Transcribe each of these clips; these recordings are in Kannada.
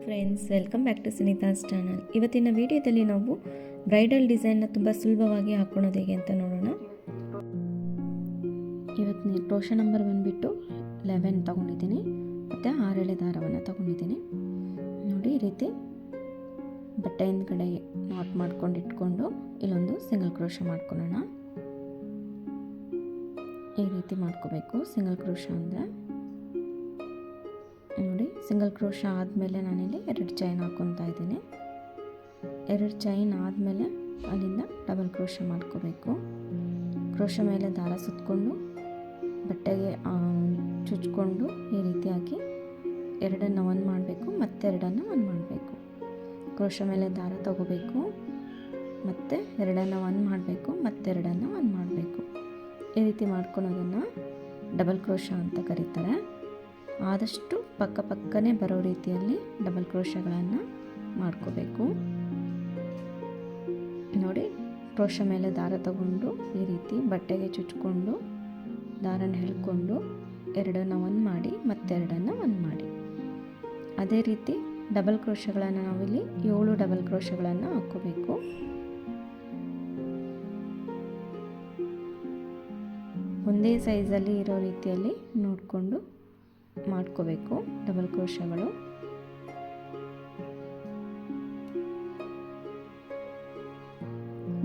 Friends, welcome back to Sunita's channel. ಇವತ್ತಿನ ವಿಡಿಯೋದಲ್ಲಿ ನಾವು ಬ್ರೈಡಲ್ ಡಿಸೈನ್ನ ತುಂಬ ಸುಲಭವಾಗಿ ಹಾಕ್ಕೊಳ್ಳೋದು ಹೇಗೆ ಅಂತ ನೋಡೋಣ. ಇವತ್ತು ಕ್ರೋಶಾ ನಂಬರ್ ಬಂದುಬಿಟ್ಟು 11 ತೊಗೊಂಡಿದ್ದೀನಿ ಮತ್ತು 6 ಎಳೆ ದಾರವನ್ನು ತೊಗೊಂಡಿದ್ದೀನಿ. ನೋಡಿ, ಈ ರೀತಿ ಬಟ್ಟೆ ಹಿಂದ್ಗಡೆ ನಾಟ್ ಮಾಡ್ಕೊಂಡು ಇಟ್ಕೊಂಡು ಇಲ್ಲೊಂದು ಸಿಂಗಲ್ ಕ್ರೋಶಾ ಮಾಡ್ಕೊಳ್ಳೋಣ. ಈ ರೀತಿ ಮಾಡ್ಕೋಬೇಕು. ಸಿಂಗಲ್ ಕ್ರೋಶಾ ಅಂದರೆ ನೋಡಿ, ಸಿಂಗಲ್ ಕ್ರೋಶಾ ಆದಮೇಲೆ ನಾನಿಲ್ಲಿ 2 ಚೈನ್ ಹಾಕ್ಕೊತಾ ಇದ್ದೀನಿ. 2 ಚೈನ್ ಆದಮೇಲೆ ಅಲ್ಲಿಂದ ಡಬಲ್ ಕ್ರೋಶಾ ಮಾಡ್ಕೋಬೇಕು. ಕ್ರೋಶಾ ಮೇಲೆ ದಾರ ಸುತ್ತಕೊಂಡು ಬಟ್ಟೆಗೆ ಚುಚ್ಕೊಂಡು ಈ ರೀತಿಯಾಗಿ 2 ಒಂದು ಮಾಡಬೇಕು, ಮತ್ತೆ 2 ಒಂದು ಮಾಡಬೇಕು. ಕ್ರೋಶಾ ಮೇಲೆ ದಾರ ತಗೋಬೇಕು, ಮತ್ತು 2 ಒಂದು ಮಾಡಬೇಕು, ಮತ್ತೆ 2 ಒಂದು ಮಾಡಬೇಕು. ಈ ರೀತಿ ಮಾಡ್ಕೊಳೋದನ್ನು ಡಬಲ್ ಕ್ರೋಶಾ ಅಂತ ಕರೀತಾರೆ. ಆದಷ್ಟು ಪಕ್ಕನೇ ಬರೋ ರೀತಿಯಲ್ಲಿ ಡಬಲ್ ಕ್ರೋಶಾಗಳನ್ನು ಮಾಡ್ಕೋಬೇಕು. ನೋಡಿ, ಕ್ರೋಶಾ ಮೇಲೆ ದಾರ ತಗೊಂಡು ಈ ರೀತಿ ಬಟ್ಟೆಗೆ ಚುಚ್ಕೊಂಡು ದಾರನ ಎಳ್ಕೊಂಡು 2 ಒಂದು ಮಾಡಿ, ಮತ್ತೆ 2 ಒಂದು ಮಾಡಿ. ಅದೇ ರೀತಿ ಡಬಲ್ ಕ್ರೋಶಾಗಳನ್ನು ನಾವಿಲ್ಲಿ 7 ಡಬಲ್ ಕ್ರೋಶಾಗಳನ್ನು ಹಾಕ್ಕೋಬೇಕು. ಒಂದೇ ಸೈಜಲ್ಲಿ ಇರೋ ರೀತಿಯಲ್ಲಿ ನೋಡಿಕೊಂಡು ಮಾಡ್ಕೋಬೇಕು ಡಬಲ್ ಕ್ರೋಶಾಗಳು.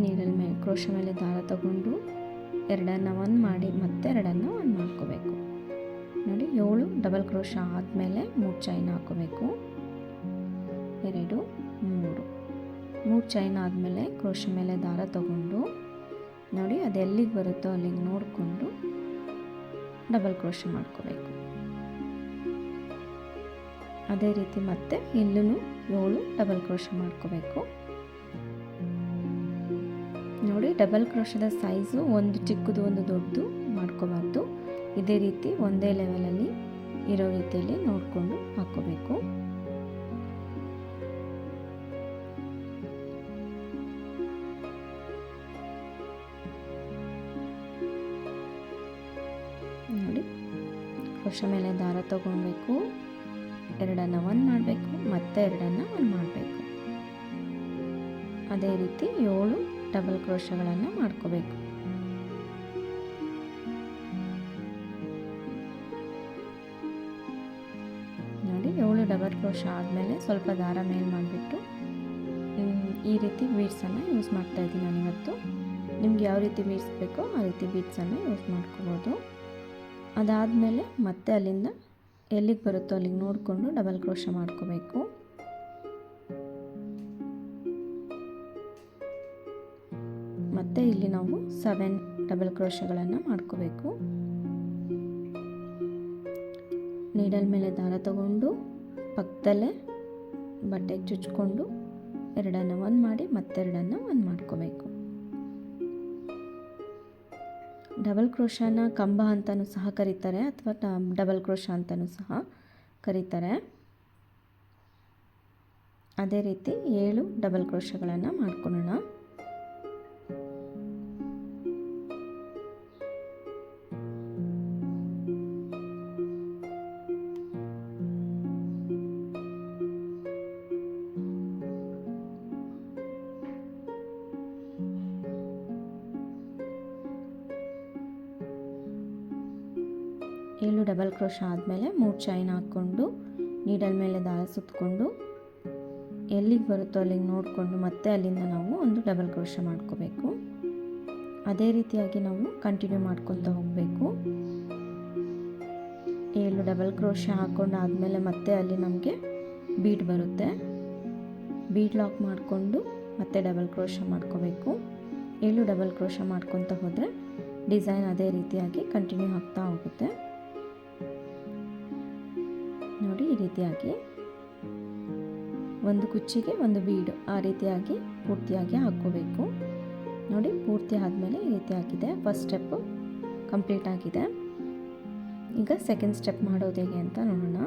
ನೀರಲ್ಲಿ ಕ್ರೋಶಾ ಮೇಲೆ ದಾರ ತಗೊಂಡು 2 ಒಂದು ಮಾಡಿ, ಮತ್ತೆ 2 ಒಂದು ಮಾಡ್ಕೋಬೇಕು. ನೋಡಿ, 7 ಡಬಲ್ ಕ್ರೋಶಾ ಆದಮೇಲೆ 3 ಚೈನ್ ಹಾಕೋಬೇಕು. 2 3 ಚೈನ್ ಆದಮೇಲೆ ಕ್ರೋಶಾ ಮೇಲೆ ದಾರ ತಗೊಂಡು ನೋಡಿ, ಅದು ಎಲ್ಲಿಗೆ ಬರುತ್ತೋ ಅಲ್ಲಿಗೆ ನೋಡಿಕೊಂಡು ಡಬಲ್ ಕ್ರೋಶಾ ಮಾಡ್ಕೋಬೇಕು. ಅದೇ ರೀತಿ ಮತ್ತೆ ಇಲ್ಲೂ 7 ಡಬಲ್ ಕ್ರೋಶಾ ಮಾಡ್ಕೋಬೇಕು. ನೋಡಿ, ಡಬಲ್ ಕ್ರೋಶಾದ ಸೈಜು ಒಂದು ಚಿಕ್ಕದು ಒಂದು ದೊಡ್ಡದು ಮಾಡ್ಕೋಬಾರ್ದು. ಇದೇ ರೀತಿ ಒಂದೇ ಲೆವೆಲಲ್ಲಿ ಇರೋ ರೀತಿಯಲ್ಲಿ ನೋಡಿಕೊಂಡು ಹಾಕ್ಕೋಬೇಕು. ನೋಡಿ, ಕ್ರೋಶಾ ಮೇಲೆ ದಾರ ತಗೊಳ್ಬೇಕು, 2 ಒಂದು ಮಾಡಬೇಕು, ಮತ್ತೆ 2 ಒಂದು ಮಾಡಬೇಕು. ಅದೇ ರೀತಿ 7 ಡಬಲ್ ಕ್ರೋಶಾಗಳನ್ನು ಮಾಡ್ಕೋಬೇಕು. ನೋಡಿ, 7 ಡಬಲ್ ಕ್ರೋಶಾ ಆದಮೇಲೆ ಸ್ವಲ್ಪ ದಾರ ಮೇಲೆ ಮಾಡಿಬಿಟ್ಟು ಈ ರೀತಿ ಬೀಡ್ಸನ್ನು ಯೂಸ್ ಮಾಡ್ತಾ ಇದ್ದೀನಿ ನಾನಿವತ್ತು. ನಿಮ್ಗೆ ಯಾವ ರೀತಿ ಬೀಡ್ಸ್ ಬೇಕೋ ಆ ರೀತಿ ಬೀಡ್ಸನ್ನು ಯೂಸ್ ಮಾಡ್ಕೋಬೋದು. ಅದಾದಮೇಲೆ ಮತ್ತೆ ಅಲ್ಲಿಂದ ಎಲ್ಲಿಗೆ ಬರುತ್ತೋ ಅಲ್ಲಿಗೆ ನೋಡಿಕೊಂಡು ಡಬಲ್ ಕ್ರೋಶಾ ಮಾಡ್ಕೋಬೇಕು. ಮತ್ತು ಇಲ್ಲಿ ನಾವು 7 ಡಬಲ್ ಕ್ರೋಶಾಗಳನ್ನು ಮಾಡ್ಕೋಬೇಕು. ನೀಡಲ್ ಮೇಲೆ ದಾರ ತಗೊಂಡು ಪಕ್ಕದಲ್ಲೇ ಬಟ್ಟೆಗೆ ಚುಚ್ಕೊಂಡು 2 ಒಂದು ಮಾಡಿ, ಮತ್ತೆ 2 ಒಂದು ಮಾಡ್ಕೋಬೇಕು. ಡಬಲ್ ಕ್ರೋಶಾನ ಕಂಬ ಅಂತಲೂ ಸಹ ಕರೀತಾರೆ, ಅಥವಾ ಡಬಲ್ ಕ್ರೋಶಾ ಅಂತಲೂ ಸಹ ಕರೀತಾರೆ. ಅದೇ ರೀತಿ 7 ಡಬಲ್ ಕ್ರೋಶಾಗಳನ್ನು ಮಾಡ್ಕೊಳ್ಳೋಣ. ಏಳು ಡಬಲ್ ಕ್ರೋಶಾ ಆದಮೇಲೆ 3 ಚೈನ್ ಹಾಕ್ಕೊಂಡು ನೀಡಲ್ ಮೇಲೆ ದಾರ ಸುತ್ತಕೊಂಡು ಎಲ್ಲಿಗೆ ಬರುತ್ತೋ ಅಲ್ಲಿಗೆ ನೋಡಿಕೊಂಡು ಮತ್ತೆ ಅಲ್ಲಿಂದ ನಾವು ಒಂದು ಡಬಲ್ ಕ್ರೋಶಾ ಮಾಡ್ಕೋಬೇಕು. ಅದೇ ರೀತಿಯಾಗಿ ನಾವು ಕಂಟಿನ್ಯೂ ಮಾಡ್ಕೊತಾ ಹೋಗಬೇಕು. 7 ಡಬಲ್ ಕ್ರೋಶಾ ಹಾಕ್ಕೊಂಡು ಆದಮೇಲೆ ಮತ್ತೆ ಅಲ್ಲಿ ನಮಗೆ ಬೀಡ್ ಬರುತ್ತೆ. ಬೀಡ್ ಲಾಕ್ ಮಾಡಿಕೊಂಡು ಮತ್ತೆ ಡಬಲ್ ಕ್ರೋಶಾ ಮಾಡ್ಕೋಬೇಕು. 7 ಡಬಲ್ ಕ್ರೋಶಾ ಮಾಡ್ಕೊತಾ ಹೋದರೆ ಡಿಸೈನ್ ಅದೇ ರೀತಿಯಾಗಿ ಕಂಟಿನ್ಯೂ ಆಗ್ತಾ ಹೋಗುತ್ತೆ. ನೋಡಿ, ಈ ರೀತಿಯಾಗಿ ಒಂದು ಕುಚ್ಚಿಗೆ ಒಂದು ಬೀಡು ಆ ರೀತಿಯಾಗಿ ಪೂರ್ತಿಯಾಗಿ ಹಾಕ್ಕೋಬೇಕು. ನೋಡಿ, ಪೂರ್ತಿ ಆದಮೇಲೆ ಈ ರೀತಿ ಆಗಿದೆ. ಫಸ್ಟ್ ಸ್ಟೆಪ್ಪು ಕಂಪ್ಲೀಟ್ ಆಗಿದೆ. ಈಗ ಸೆಕೆಂಡ್ ಸ್ಟೆಪ್ ಮಾಡೋದು ಹೇಗೆ ಅಂತ ನೋಡೋಣ.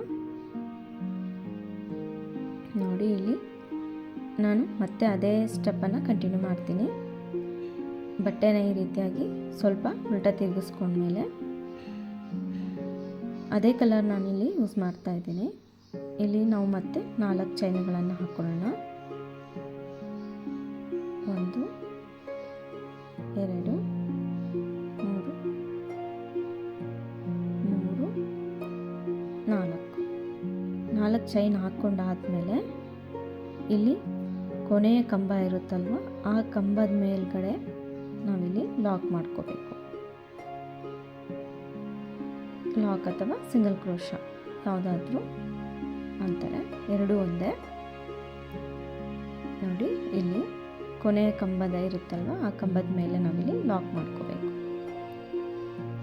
ನೋಡಿ, ಇಲ್ಲಿ ನಾನು ಮತ್ತೆ ಅದೇ ಸ್ಟೆಪ್ಪನ್ನು ಕಂಟಿನ್ಯೂ ಮಾಡ್ತೀನಿ. ಬಟ್ಟೆನ ಈ ರೀತಿಯಾಗಿ ಸ್ವಲ್ಪ ಉಲ್ಟಾ ತಿರುಗಿಸ್ಕೊಂಡ್ಮೇಲೆ ಅದೇ ಕಲರ್ ನಾನಿಲ್ಲಿ ಯೂಸ್ ಮಾಡ್ತಾ ಇದ್ದೀನಿ. ಇಲ್ಲಿ ನಾವು ಮತ್ತೆ 4 ಚೈನ್ಗಳನ್ನು ಹಾಕೊಳ್ಳೋಣ. 1 2 3 4 ಚೈನ್ ಹಾಕ್ಕೊಂಡಾದ್ಮೇಲೆ ಇಲ್ಲಿ ಕೊನೆಯ ಕಂಬ ಇರುತ್ತಲ್ವ, ಆ ಕಂಬದ ಮೇಲ್ಗಡೆ ನಾವಿಲ್ಲಿ ಲಾಕ್ ಮಾಡ್ಕೋಬೇಕು. ಲಾಕ್ ಅಥವಾ ಸಿಂಗಲ್ ಕ್ರೋಶ ಯಾವುದಾದ್ರೂ ಅಂತಾರೆ, ಎರಡೂ ಒಂದೇ. ನೋಡಿ, ಇಲ್ಲಿ ಕೊನೆಯ ಕಂಬದ ಇರುತ್ತಲ್ವ, ಆ ಕಂಬದ ಮೇಲೆ ನಾವಿಲ್ಲಿ ಲಾಕ್ ಮಾಡ್ಕೋಬೇಕು.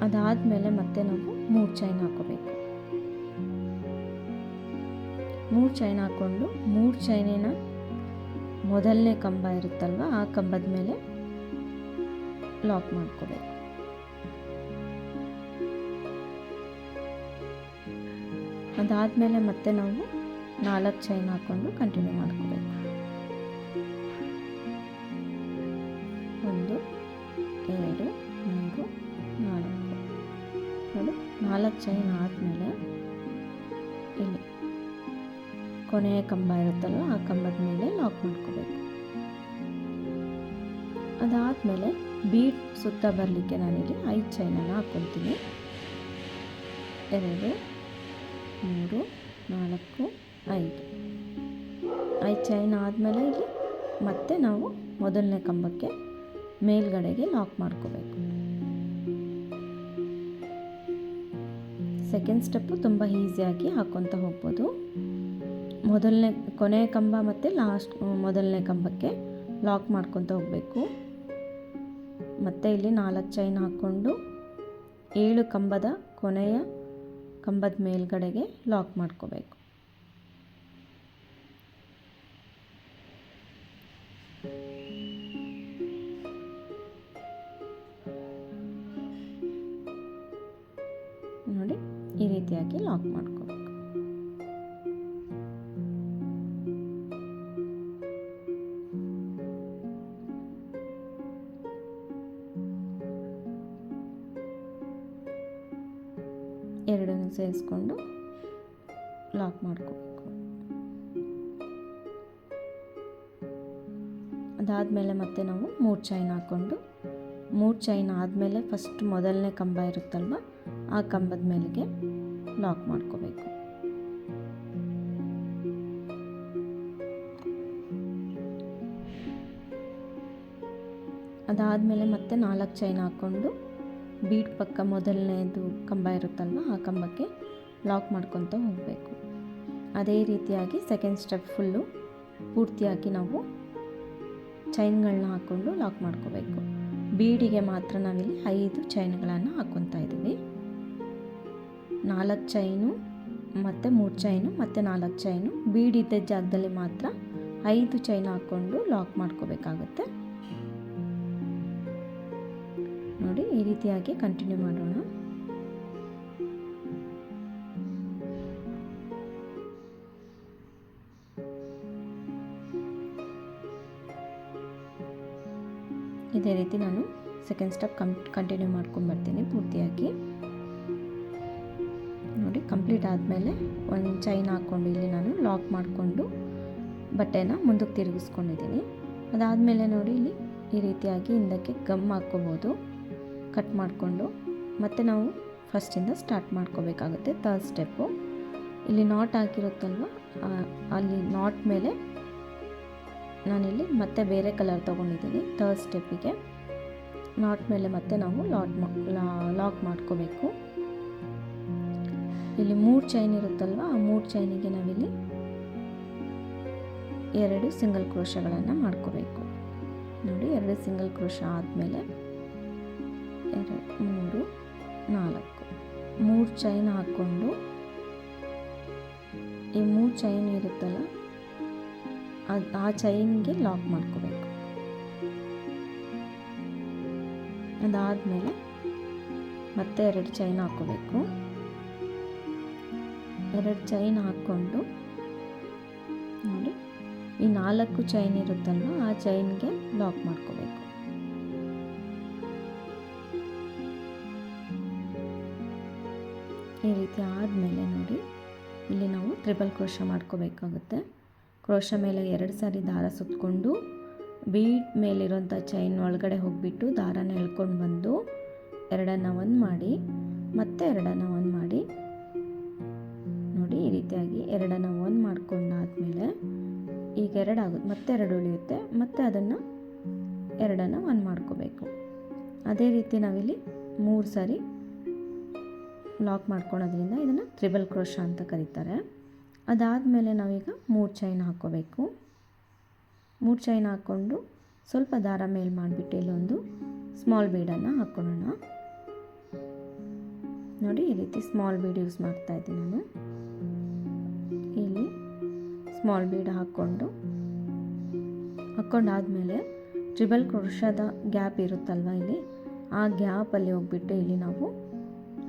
ಅದಾದಮೇಲೆ ಮತ್ತೆ ನಾವು 3 ಚೈನ್ ಹಾಕೋಬೇಕು. 3 ಚೈನ್ ಹಾಕ್ಕೊಂಡು 3 ಚೈನಿನ ಮೊದಲನೇ ಕಂಬ ಇರುತ್ತಲ್ವ, ಆ ಕಂಬದ ಮೇಲೆ ಲಾಕ್ ಮಾಡ್ಕೋಬೇಕು. ಅದಾದಮೇಲೆ ಮತ್ತೆ ನಾವು 4 ಚೈನ್ ಹಾಕ್ಕೊಂಡು ಕಂಟಿನ್ಯೂ ಮಾಡ್ಕೋಬೇಕು. 1 2 3 4 ನೋಡಿ, 4 ಚೈನ್ ಆದಮೇಲೆ ಇಲ್ಲಿ ಕೊನೆಯ ಕಂಬ ಇರುತ್ತಲ್ವ, ಆ ಕಂಬದ ಮೇಲೆ ಲಾಕ್ ಮಾಡ್ಕೋಬೇಕು. ಅದಾದಮೇಲೆ ಬೀಡ್ ಸುತ್ತ ಬರಲಿಕ್ಕೆ ನಾನಿಲ್ಲಿ 5 ಚೈನನ್ನು ಹಾಕ್ಕೊಳ್ತೀನಿ. 2 3 4 5 ಚೈನ್ ಆದಮೇಲೆ ಇಲ್ಲಿ ಮತ್ತೆ ನಾವು ಮೊದಲನೇ ಕಂಬಕ್ಕೆ ಮೇಲ್ಗಡೆಗೆ ಲಾಕ್ ಮಾಡ್ಕೋಬೇಕು. ಸೆಕೆಂಡ್ ಸ್ಟೆಪ್ಪು ತುಂಬ ಈಸಿಯಾಗಿ ಹಾಕ್ಕೊತ ಹೋಗ್ಬೋದು. ಕೊನೆಯ ಕಂಬ ಮತ್ತು ಮೊದಲನೇ ಕಂಬಕ್ಕೆ ಲಾಕ್ ಮಾಡ್ಕೊತ ಹೋಗಬೇಕು. ಮತ್ತು ಇಲ್ಲಿ 4 ಚೈನ್ ಹಾಕ್ಕೊಂಡು 7 ಕಂಬದ ಕೊನೆಯ ಕಂಬದ ಮೇಲ್ಗಡೆಗೆ ಲಾಕ್ ಮಾಡ್ಕೋಬೇಕು. ನೋಡಿ, ಈ ರೀತಿಯಾಗಿ ಲಾಕ್ ಮಾಡ್ಕೋಬೇಕು. ಎರಡನ್ನು ಸೇರಿಸ್ಕೊಂಡು ಲಾಕ್ ಮಾಡ್ಕೋಬೇಕು. ಅದಾದಮೇಲೆ ಮತ್ತೆ ನಾವು 3 ಚೈನ್ ಹಾಕ್ಕೊಂಡು 3 ಚೈನ್ ಆದಮೇಲೆ ಫಸ್ಟ್ ಮೊದಲನೇ ಕಂಬ ಇರುತ್ತಲ್ವ, ಆ ಕಂಬದ ಮೇಲೆಗೆ ಲಾಕ್ ಮಾಡ್ಕೋಬೇಕು. ಅದಾದಮೇಲೆ ಮತ್ತೆ 4 ಚೈನ್ ಹಾಕ್ಕೊಂಡು ಬೀಡ್ ಪಕ್ಕ ಮೊದಲನೇದು ಕಂಬ ಇರುತ್ತಲ್ವ, ಆ ಕಂಬಕ್ಕೆ ಲಾಕ್ ಮಾಡ್ಕೊತ ಹೋಗಬೇಕು. ಅದೇ ರೀತಿಯಾಗಿ ಸೆಕೆಂಡ್ ಸ್ಟೆಪ್ ಫುಲ್ಲು ಪೂರ್ತಿಯಾಗಿ ನಾವು ಚೈನ್ಗಳನ್ನ ಹಾಕ್ಕೊಂಡು ಲಾಕ್ ಮಾಡ್ಕೋಬೇಕು. ಬೀಡಿಗೆ ಮಾತ್ರ ನಾವಿಲ್ಲಿ 5 ಚೈನ್ಗಳನ್ನು ಹಾಕ್ಕೊತಾ ಇದ್ದೀವಿ. 4 ಚೈನು ಮತ್ತು 3 ಚೈನು ಮತ್ತು 4 ಚೈನು, ಬೀಡಿದ್ದ ಜಾಗದಲ್ಲಿ ಮಾತ್ರ 5 ಚೈನ್ ಹಾಕ್ಕೊಂಡು ಲಾಕ್ ಮಾಡ್ಕೋಬೇಕಾಗುತ್ತೆ. ನೋಡಿ, ಈ ರೀತಿಯಾಗಿ ಕಂಟಿನ್ಯೂ ಮಾಡೋಣ. ಇದೇ ರೀತಿ ನಾನು ಸೆಕೆಂಡ್ ಸ್ಟೆಪ್ ಕಂಟಿನ್ಯೂ ಮಾಡ್ಕೊಂಡ್ಬರ್ತೀನಿ ಪೂರ್ತಿಯಾಗಿ. ನೋಡಿ, ಕಂಪ್ಲೀಟ್ ಆದಮೇಲೆ 1 ಚೈನ್ ಹಾಕ್ಕೊಂಡು ಇಲ್ಲಿ ನಾನು ಲಾಕ್ ಮಾಡಿಕೊಂಡು ಬಟ್ಟೆನ ಮುಂದಕ್ಕೆ ತಿರುಗಿಸ್ಕೊಂಡಿದ್ದೀನಿ. ಅದಾದಮೇಲೆ ನೋಡಿ, ಇಲ್ಲಿ ಈ ರೀತಿಯಾಗಿ ಹಿಂದಕ್ಕೆ ಗಮ್ ಹಾಕ್ಕೋಬೋದು ಕಟ್ ಮಾಡಿಕೊಂಡು. ಮತ್ತು ನಾವು ಫಸ್ಟಿಂದ ಸ್ಟಾರ್ಟ್ ಮಾಡ್ಕೋಬೇಕಾಗುತ್ತೆ. ಥರ್ಡ್ ಸ್ಟೆಪ್ಪು ಇಲ್ಲಿ ನಾಟ್ ಹಾಕಿರುತ್ತಲ್ವ, ಅಲ್ಲಿ ನಾಟ್ ಮೇಲೆ ನಾನಿಲ್ಲಿ ಮತ್ತೆ ಬೇರೆ ಕಲರ್ ತೊಗೊಂಡಿದ್ದೀನಿ. ಥರ್ಡ್ ಸ್ಟೆಪ್ಪಿಗೆ ನಾಟ್ ಮೇಲೆ ಮತ್ತೆ ನಾವು ಲಾಕ್ ಮಾಡ್ಕೋಬೇಕು. ಇಲ್ಲಿ 3 ಚೈನ್ ಇರುತ್ತಲ್ವ, ಆ 3 ಚೈನಿಗೆ ನಾವಿಲ್ಲಿ 2 ಸಿಂಗಲ್ ಕ್ರೋಶಗಳನ್ನು ಮಾಡ್ಕೋಬೇಕು. ನೋಡಿ, 2 ಸಿಂಗಲ್ ಕ್ರೋಶ ಆದಮೇಲೆ 2 3 4 3 ಚೈನ್ ಹಾಕ್ಕೊಂಡು ಈ 3 ಚೈನ್ ಇರುತ್ತಲ್ಲ, ಆ ಚೈನ್ಗೆ ಲಾಕ್ ಮಾಡ್ಕೋಬೇಕು. ಅದಾದಮೇಲೆ ಮತ್ತೆ 2 ಚೈನ್ ಹಾಕ್ಕೋಬೇಕು. 2 ಚೈನ್ ಹಾಕ್ಕೊಂಡು ನೋಡಿ, ಈ 4 ಚೈನ್ ಇರುತ್ತಲ್ವ, ಆ ಚೈನ್ಗೆ ಲಾಕ್ ಮಾಡ್ಕೋಬೇಕು. ಈ ರೀತಿ ಆದಮೇಲೆ ನೋಡಿ, ಇಲ್ಲಿ ನಾವು ತ್ರಿಬಲ್ ಕ್ರೋಶ ಮಾಡ್ಕೋಬೇಕಾಗುತ್ತೆ. ಕ್ರೋಶ ಮೇಲೆ 2 ಸಾರಿ ದಾರ ಸುತ್ತಕೊಂಡು ಬೀಡ್ ಮೇಲಿರೋಂಥ ಚೈನ್ ಒಳಗಡೆ ಹೋಗಿಬಿಟ್ಟು ದಾರನ ಎಳ್ಕೊಂಡು ಬಂದು 2 ಒಂದು ಮಾಡಿ ಮತ್ತೆ 2 ಒಂದು ಮಾಡಿ ನೋಡಿ. ಈ ರೀತಿಯಾಗಿ 2 ಒಂದು ಮಾಡ್ಕೊಂಡಾದ್ಮೇಲೆ ಈಗ 2 ಆಗುತ್ತೆ, ಮತ್ತೆ 2 ಉಳಿಯುತ್ತೆ, ಮತ್ತೆ ಅದನ್ನು 2 ಒಂದು ಮಾಡ್ಕೋಬೇಕು. ಅದೇ ರೀತಿ ನಾವಿಲ್ಲಿ 3 ಸಾರಿ ಲಾಕ್ ಮಾಡ್ಕೊಳೋದ್ರಿಂದ ಇದನ್ನು ತ್ರಿಬಲ್ ಕ್ರೋಶ ಅಂತ ಕರೀತಾರೆ. ಅದಾದಮೇಲೆ ನಾವೀಗ 3 ಚೈನ್ ಹಾಕ್ಕೋಬೇಕು. 3 ಚೈನ್ ಹಾಕ್ಕೊಂಡು ಸ್ವಲ್ಪ ದಾರ ಮೇಲೆ ಮಾಡಿಬಿಟ್ಟು ಇಲ್ಲೊಂದು ಸ್ಮಾಲ್ ಬೀಡನ್ನು ಹಾಕ್ಕೊಳ್ಳೋಣ. ನೋಡಿ, ಈ ರೀತಿ ಸ್ಮಾಲ್ ಬೀಡ್ ಯೂಸ್ ಮಾಡ್ತಾ ಇದ್ದೀನಿ ನಾನು. ಇಲ್ಲಿ ಸ್ಮಾಲ್ ಬೀಡ್ ಹಾಕ್ಕೊಂಡಾದ್ಮೇಲೆ ಟ್ರಿಬಲ್ ಕ್ರೋಶದ ಗ್ಯಾಪ್ ಇರುತ್ತಲ್ವ, ಇಲ್ಲಿ ಆ ಗ್ಯಾಪಲ್ಲಿ ಹೋಗ್ಬಿಟ್ಟು ಇಲ್ಲಿ ನಾವು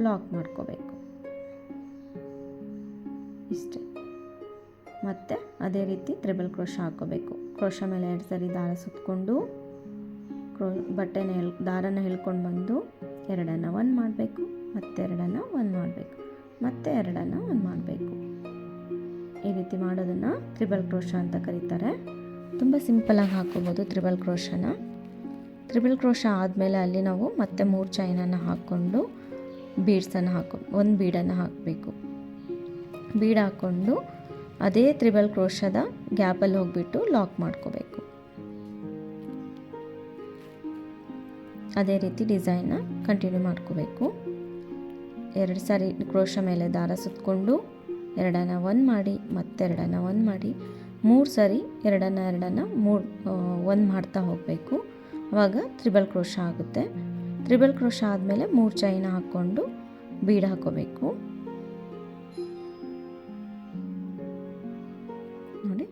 ಲಾಕ್ ಮಾಡ್ಕೋಬೇಕು. ಇಷ್ಟೇ. ಮತ್ತು ಅದೇ ರೀತಿ ತ್ರಿಬಲ್ ಕ್ರೋಶ ಹಾಕ್ಕೋಬೇಕು. ಕ್ರೋಶ ಮೇಲೆ 2 ಸಾರಿ ದಾರ ಸುತ್ತಕೊಂಡು ದಾರನ ಎಳ್ಕೊಂಡು ಬಂದು 2 ಒಂದು ಮಾಡಬೇಕು, ಮತ್ತೆ 2 ಒಂದು ಮಾಡಬೇಕು, ಮತ್ತೆ 2 ಒಂದು ಮಾಡಬೇಕು. ಈ ರೀತಿ ಮಾಡೋದನ್ನು ತ್ರಿಬಲ್ ಕ್ರೋಶ ಅಂತ ಕರೀತಾರೆ. ತುಂಬ ಸಿಂಪಲಾಗಿ ಹಾಕ್ಕೋಬೋದು ತ್ರಿಬಲ್ ಕ್ರೋಶನ. ತ್ರಿಬಲ್ ಕ್ರೋಶ ಆದಮೇಲೆ ಅಲ್ಲಿ ನಾವು ಮತ್ತೆ 3 ಚೈನನ್ನು ಹಾಕ್ಕೊಂಡು ಬೀಡ್ಸನ್ನು ಒಂದು ಬೀಡನ್ನು ಹಾಕಬೇಕು. ಬೀಡ್ ಹಾಕ್ಕೊಂಡು ಅದೇ ತ್ರಿಬಲ್ ಕ್ರೋಶದ ಗ್ಯಾಪಲ್ಲಿ ಹೋಗಿಬಿಟ್ಟು ಲಾಕ್ ಮಾಡ್ಕೋಬೇಕು. ಅದೇ ರೀತಿ ಡಿಸೈನ್ನ ಕಂಟಿನ್ಯೂ ಮಾಡ್ಕೋಬೇಕು. 2 ಸಾರಿ ಕ್ರೋಶ ಮೇಲೆ ದಾರ ಸುತ್ತಕೊಂಡು 2 ಒಂದು ಮಾಡಿ ಮತ್ತೆ 2 ಒಂದು ಮಾಡಿ 3 ಸಾರಿ 2 ಒಂದು ಮಾಡ್ತಾ ಹೋಗಬೇಕು. ಆವಾಗ ತ್ರಿಬಲ್ ಕ್ರೋಶ ಆಗುತ್ತೆ. ತ್ರಿಬಲ್ ಕ್ರೋಶ ಆದಮೇಲೆ 3 ಚೈನ ಹಾಕ್ಕೊಂಡು ಬೀಡ್ ಹಾಕೋಬೇಕು. ನೋಡಿ,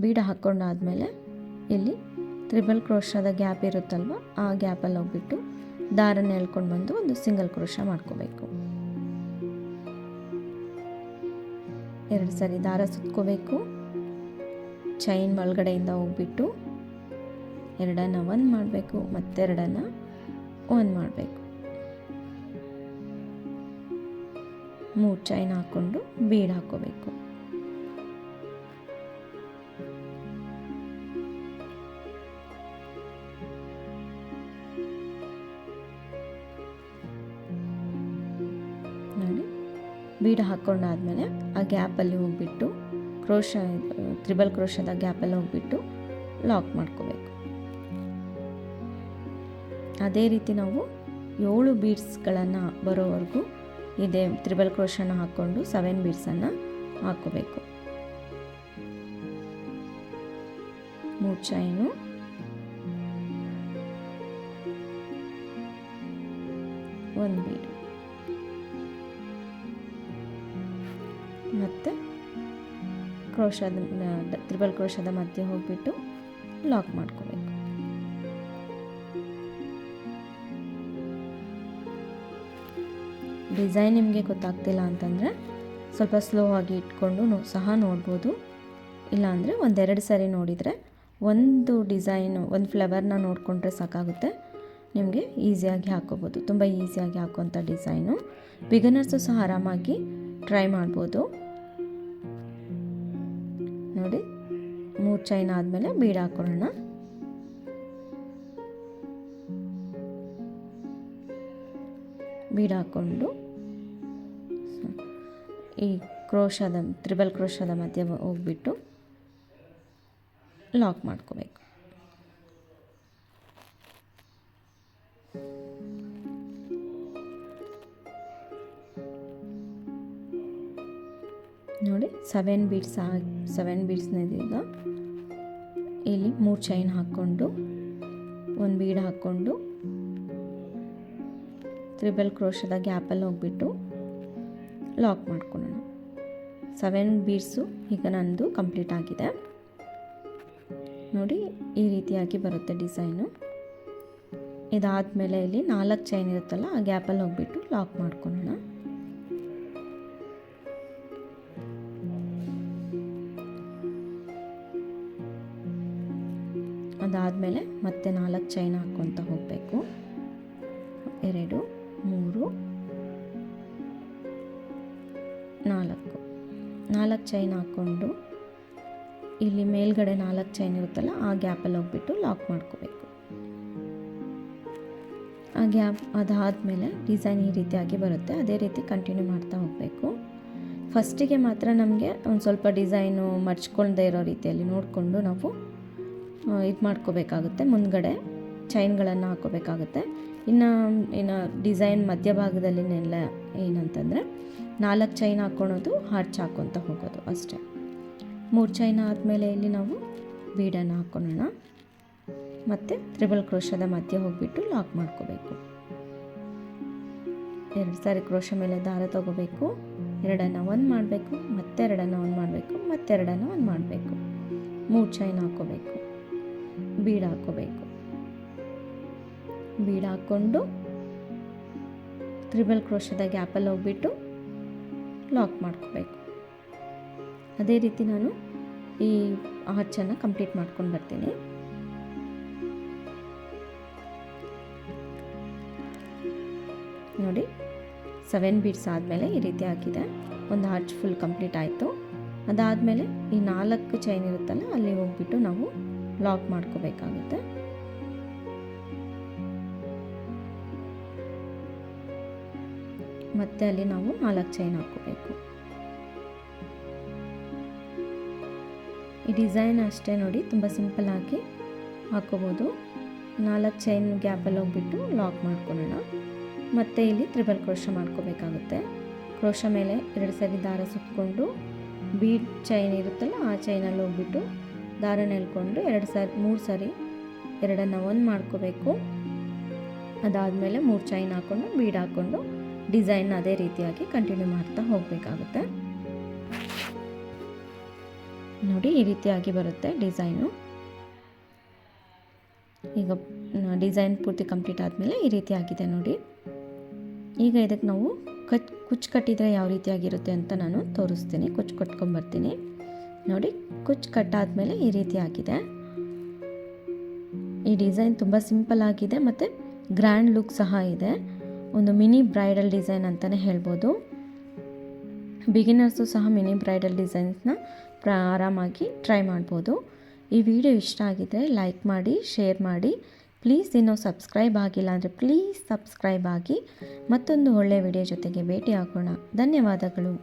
ಬೀಡ್ ಹಾಕ್ಕೊಂಡಾದ್ಮೇಲೆ ಇಲ್ಲಿ ತ್ರಿಬಲ್ ಕ್ರೋಶದ ಗ್ಯಾಪ್ ಇರುತ್ತಲ್ವ, ಆ ಗ್ಯಾಪಲ್ಲಿ ಹೋಗ್ಬಿಟ್ಟು ದಾರನ ಎಳ್ಕೊಂಡು ಬಂದು ಒಂದು ಸಿಂಗಲ್ ಕ್ರೋಶ ಮಾಡ್ಕೋಬೇಕು. 2 ಸಾರಿ ದಾರ ಸುತ್ಕೋಬೇಕು. ಚೈನ್ ಒಳಗಡೆಯಿಂದ ಹೋಗ್ಬಿಟ್ಟು 2 ಒಂದು ಮಾಡಬೇಕು, ಮತ್ತೆ 2 ಒಂದು ಮಾಡಬೇಕು. 3 ಚೈನ್ ಹಾಕ್ಕೊಂಡು ಬೀಡ್ ಹಾಕೋಬೇಕು. ನೋಡಿ, ಬೀಡ್ ಹಾಕ್ಕೊಂಡಾದ್ಮೇಲೆ ಆ ಗ್ಯಾಪಲ್ಲಿ ಹೋಗ್ಬಿಟ್ಟು ತ್ರಿಬಲ್ ಕ್ರೋಶದ ಗ್ಯಾಪಲ್ಲಿ ಹೋಗ್ಬಿಟ್ಟು ಲಾಕ್ ಮಾಡ್ಕೋಬೇಕು. ಅದೇ ರೀತಿ ನಾವು 7 ಬೀಡ್ಸ್ಗಳನ್ನು ಬರೋವರೆಗೂ ಇದೇ ತ್ರಿಬಲ್ ಕ್ರೋಶನ ಹಾಕ್ಕೊಂಡು 7 ಬೀಡ್ಸನ್ನು ಹಾಕ್ಕೋಬೇಕು. 3 ಚೈನು, ಒಂದು ಬೀಡು, ಮತ್ತು ತ್ರಿಬಲ್ ಕ್ರೋಶದ ಮಧ್ಯೆ ಹೋಗ್ಬಿಟ್ಟು ಲಾಕ್ ಮಾಡ್ಕೋಬೇಕು. ಡಿಸೈನ್ ನಿಮಗೆ ಗೊತ್ತಾಗ್ತಿಲ್ಲ ಅಂತಂದರೆ ಸ್ವಲ್ಪ ಸ್ಲೋ ಆಗಿ ಇಟ್ಕೊಂಡು ಸಹ ನೋಡ್ಬೋದು. ಇಲ್ಲಾಂದರೆ 1-2 ಸಾರಿ ನೋಡಿದರೆ ಒಂದು ಡಿಸೈನು, ಒಂದು ಫ್ಲವರ್ನ ನೋಡಿಕೊಂಡ್ರೆ ಸಾಕಾಗುತ್ತೆ. ನಿಮಗೆ ಈಸಿಯಾಗಿ ಹಾಕ್ಕೋಬೋದು. ತುಂಬ ಈಸಿಯಾಗಿ ಹಾಕುವಂಥ ಡಿಸೈನು. ಬಿಗಿನರ್ಸು ಸಹ ಆರಾಮಾಗಿ ಟ್ರೈ ಮಾಡ್ಬೋದು. ನೋಡಿ, 3 ಚೈನ್ ಆದಮೇಲೆ ಬೀಡ್ ಹಾಕೊಳ್ಳೋಣ. ಬೀಡ್ ಹಾಕ್ಕೊಂಡು ಈ ತ್ರಿಬಲ್ ಕ್ರೋಶದ ಮಧ್ಯೆ ಹೋಗ್ಬಿಟ್ಟು ಲಾಕ್ ಮಾಡ್ಕೋಬೇಕು. ನೋಡಿ, 7 ಬೀಡ್ಸ್ನ ಈಗ ಇಲ್ಲಿ 3 ಚೈನ್ ಹಾಕ್ಕೊಂಡು ಒಂದು ಬೀಡ್ ಹಾಕ್ಕೊಂಡು ತ್ರಿಬಲ್ ಕ್ರೋಶದ ಗ್ಯಾಪಲ್ಲಿ ಹೋಗ್ಬಿಟ್ಟು ಲಾಕ್ ಮಾಡ್ಕೊಳ್ಳೋಣ. 7 ಬೀಡ್ಸು ಈಗ ನಂದು ಕಂಪ್ಲೀಟ್ ಆಗಿದೆ. ನೋಡಿ, ಈ ರೀತಿಯಾಗಿ ಬರುತ್ತೆ ಡಿಸೈನು. ಇದಾದಮೇಲೆ ಇಲ್ಲಿ 4 ಚೈನ್ ಇರುತ್ತಲ್ಲ, ಆ ಗ್ಯಾಪಲ್ಲಿ ಹೋಗ್ಬಿಟ್ಟು ಲಾಕ್ ಮಾಡ್ಕೊಳ್ಳೋಣ. ಅದಾದಮೇಲೆ ಮತ್ತೆ 4 ಚೈನ್ ಹಾಕ್ಕೊತ ಹೋಗಬೇಕು. 2 3 4 4 ಚೈನ್ ಹಾಕ್ಕೊಂಡು ಇಲ್ಲಿ ಮೇಲ್ಗಡೆ 4 ಚೈನ್ ಇರುತ್ತಲ್ಲ ಆ ಗ್ಯಾಪಲ್ಲಿ ಹೋಗ್ಬಿಟ್ಟು ಲಾಕ್ ಮಾಡ್ಕೋಬೇಕು. ಆ ಗ್ಯಾಪ್ ಅದಾದಮೇಲೆ ಡಿಸೈನ್ ಈ ರೀತಿಯಾಗಿ ಬರುತ್ತೆ. ಅದೇ ರೀತಿ ಕಂಟಿನ್ಯೂ ಮಾಡ್ತಾ ಹೋಗಬೇಕು. ಫಸ್ಟಿಗೆ ಮಾತ್ರ ನಮಗೆ ಒಂದು ಸ್ವಲ್ಪ ಡಿಸೈನು ಮಡ್ಚ್ಕೊಳ್ದೇ ಇರೋ ರೀತಿಯಲ್ಲಿ ನೋಡಿಕೊಂಡು ನಾವು ಇದು ಮಾಡ್ಕೋಬೇಕಾಗುತ್ತೆ. ಮುಂದ್ಗಡೆ ಚೈನ್ಗಳನ್ನು ಹಾಕೋಬೇಕಾಗುತ್ತೆ. ಇನ್ನು ಡಿಸೈನ್ ಮಧ್ಯಭಾಗದಲ್ಲಿನೆಲ್ಲ ಏನಂತಂದರೆ 4 ಚೈನ್ ಹಾಕ್ಕೊಳೋದು, ಹಾರ್ಚ್ ಹಾಕ್ಕೊತ ಹೋಗೋದು ಅಷ್ಟೇ. 3 ಚೈನ್ ಆದಮೇಲೆ ಇಲ್ಲಿ ನಾವು ಬೀಡನ್ನು ಹಾಕ್ಕೊಳ್ಳೋಣ. ಮತ್ತು ತ್ರಿಬಲ್ ಕ್ರೋಶದ ಮಧ್ಯೆ ಹೋಗಿಬಿಟ್ಟು ಲಾಕ್ ಮಾಡ್ಕೋಬೇಕು. 2 ಸಾರಿ ಕ್ರೋಶ ಮೇಲೆ ದಾರ ತಗೋಬೇಕು. 2 ಒಂದು ಮಾಡಬೇಕು, ಮತ್ತೆ 2 ಒಂದು ಮಾಡಬೇಕು, ಮತ್ತೆ 2 ಒಂದು ಮಾಡಬೇಕು. 3 ಚೈನ್ ಹಾಕ್ಕೋಬೇಕು, ಬೀಡ್ ಹಾಕ್ಕೋಬೇಕು. ಬೀಡ್ ಹಾಕ್ಕೊಂಡು ತ್ರಿಬಲ್ ಕ್ರೋಶದ ಗ್ಯಾಪಲ್ಲಿ ಹೋಗ್ಬಿಟ್ಟು ಲಾಕ್ ಮಾಡ್ಕೋಬೇಕು. ಅದೇ ರೀತಿ ನಾನು ಈ ಆರ್ಚನ್ನು ಕಂಪ್ಲೀಟ್ ಮಾಡ್ಕೊಂಡು ಬರ್ತೀನಿ. ನೋಡಿ 7 ಬೀಡ್ಸ್ ಆದಮೇಲೆ ಈ ರೀತಿ ಆಗಿದೆ. ಒಂದು ಆರ್ಚ್ ಫುಲ್ ಕಂಪ್ಲೀಟ್ ಆಯಿತು. ಅದಾದಮೇಲೆ ಈ 4 ಚೈನ್ ಇರುತ್ತಲ್ಲ ಅಲ್ಲಿ ಹೋಗ್ಬಿಟ್ಟು ನಾವು ಲಾಕ್ ಮಾಡ್ಕೋಬೇಕಾಗುತ್ತೆ. ಮತ್ತೆ ಅಲ್ಲಿ ನಾವು 4 ಚೈನ್ ಹಾಕ್ಕೋಬೇಕು. ಈ ಡಿಸೈನ್ ಅಷ್ಟೇ ನೋಡಿ, ತುಂಬ ಸಿಂಪಲ್ಲಾಗಿ ಹಾಕ್ಕೋಬೋದು. 4 ಚೈನ್ ಗ್ಯಾಪಲ್ಲಿ ಹೋಗ್ಬಿಟ್ಟು ಲಾಕ್ ಮಾಡ್ಕೊಳ್ಳೋಣ. ಮತ್ತು ಇಲ್ಲಿ ತ್ರಿಬಲ್ ಕ್ರೋಶ ಮಾಡ್ಕೋಬೇಕಾಗುತ್ತೆ. ಕ್ರೋಶ ಮೇಲೆ 2 ಸರಿ ದಾರ ಸುತ್ತಕೊಂಡು ಬೀಡ್ ಚೈನ್ ಇರುತ್ತಲ್ಲ ಆ ಚೈನಲ್ಲಿ ಹೋಗ್ಬಿಟ್ಟು ದಾರನ ಎಳ್ಕೊಂಡು 3 ಸರಿ 2 ಒಂದು ಮಾಡ್ಕೋಬೇಕು. ಅದಾದಮೇಲೆ 3 ಚೈನ್ ಹಾಕ್ಕೊಂಡು ಬೀಡ್ ಹಾಕ್ಕೊಂಡು ಡಿಸೈನ್ ಅದೇ ರೀತಿಯಾಗಿ ಕಂಟಿನ್ಯೂ ಮಾಡ್ತಾ ಹೋಗಬೇಕಾಗುತ್ತೆ. ನೋಡಿ ಈ ರೀತಿಯಾಗಿ ಬರುತ್ತೆ ಡಿಸೈನು. ಈಗ ಡಿಸೈನ್ ಪೂರ್ತಿ ಕಂಪ್ಲೀಟ್ ಆದಮೇಲೆ ಈ ರೀತಿ ಆಗಿದೆ ನೋಡಿ. ಈಗ ಇದಕ್ಕೆ ನಾವು ಕುಚ್ಚು ಕಟ್ಟಿದರೆ ಯಾವ ರೀತಿಯಾಗಿರುತ್ತೆ ಅಂತ ನಾನು ತೋರಿಸ್ತೀನಿ. ಕುಚ್ಚು ಕಟ್ಕೊಂಬರ್ತೀನಿ. ನೋಡಿ ಕುಚ್ಚು ಕಟ್ಟಾದಮೇಲೆ ಈ ರೀತಿ ಆಗಿದೆ. ಈ ಡಿಸೈನ್ ತುಂಬ ಸಿಂಪಲ್ ಆಗಿದೆ ಮತ್ತು ಗ್ರ್ಯಾಂಡ್ ಲುಕ್ ಸಹ ಇದೆ. ಒಂದು ಮಿನಿ ಬ್ರೈಡಲ್ ಡಿಸೈನ್ ಅಂತಲೇ ಹೇಳ್ಬೋದು. ಬಿಗಿನರ್ಸು ಸಹ ಮಿನಿ ಬ್ರೈಡಲ್ ಡಿಸೈನ್ಸ್ನ ಆರಾಮಾಗಿ ಟ್ರೈ ಮಾಡ್ಬೋದು. ಈ ವಿಡಿಯೋ ಇಷ್ಟ ಆಗಿದ್ದರೆ ಲೈಕ್ ಮಾಡಿ, ಶೇರ್ ಮಾಡಿ. ಪ್ಲೀಸ್ ಇನ್ನೂ ಸಬ್ಸ್ಕ್ರೈಬ್ ಆಗಿಲ್ಲ ಅಂದರೆ ಪ್ಲೀಸ್ ಸಬ್ಸ್ಕ್ರೈಬ್ ಆಗಿ. ಮತ್ತೊಂದು ಒಳ್ಳೆಯ ವಿಡಿಯೋ ಜೊತೆಗೆ ಭೇಟಿ ಆಗೋಣ. ಧನ್ಯವಾದಗಳು.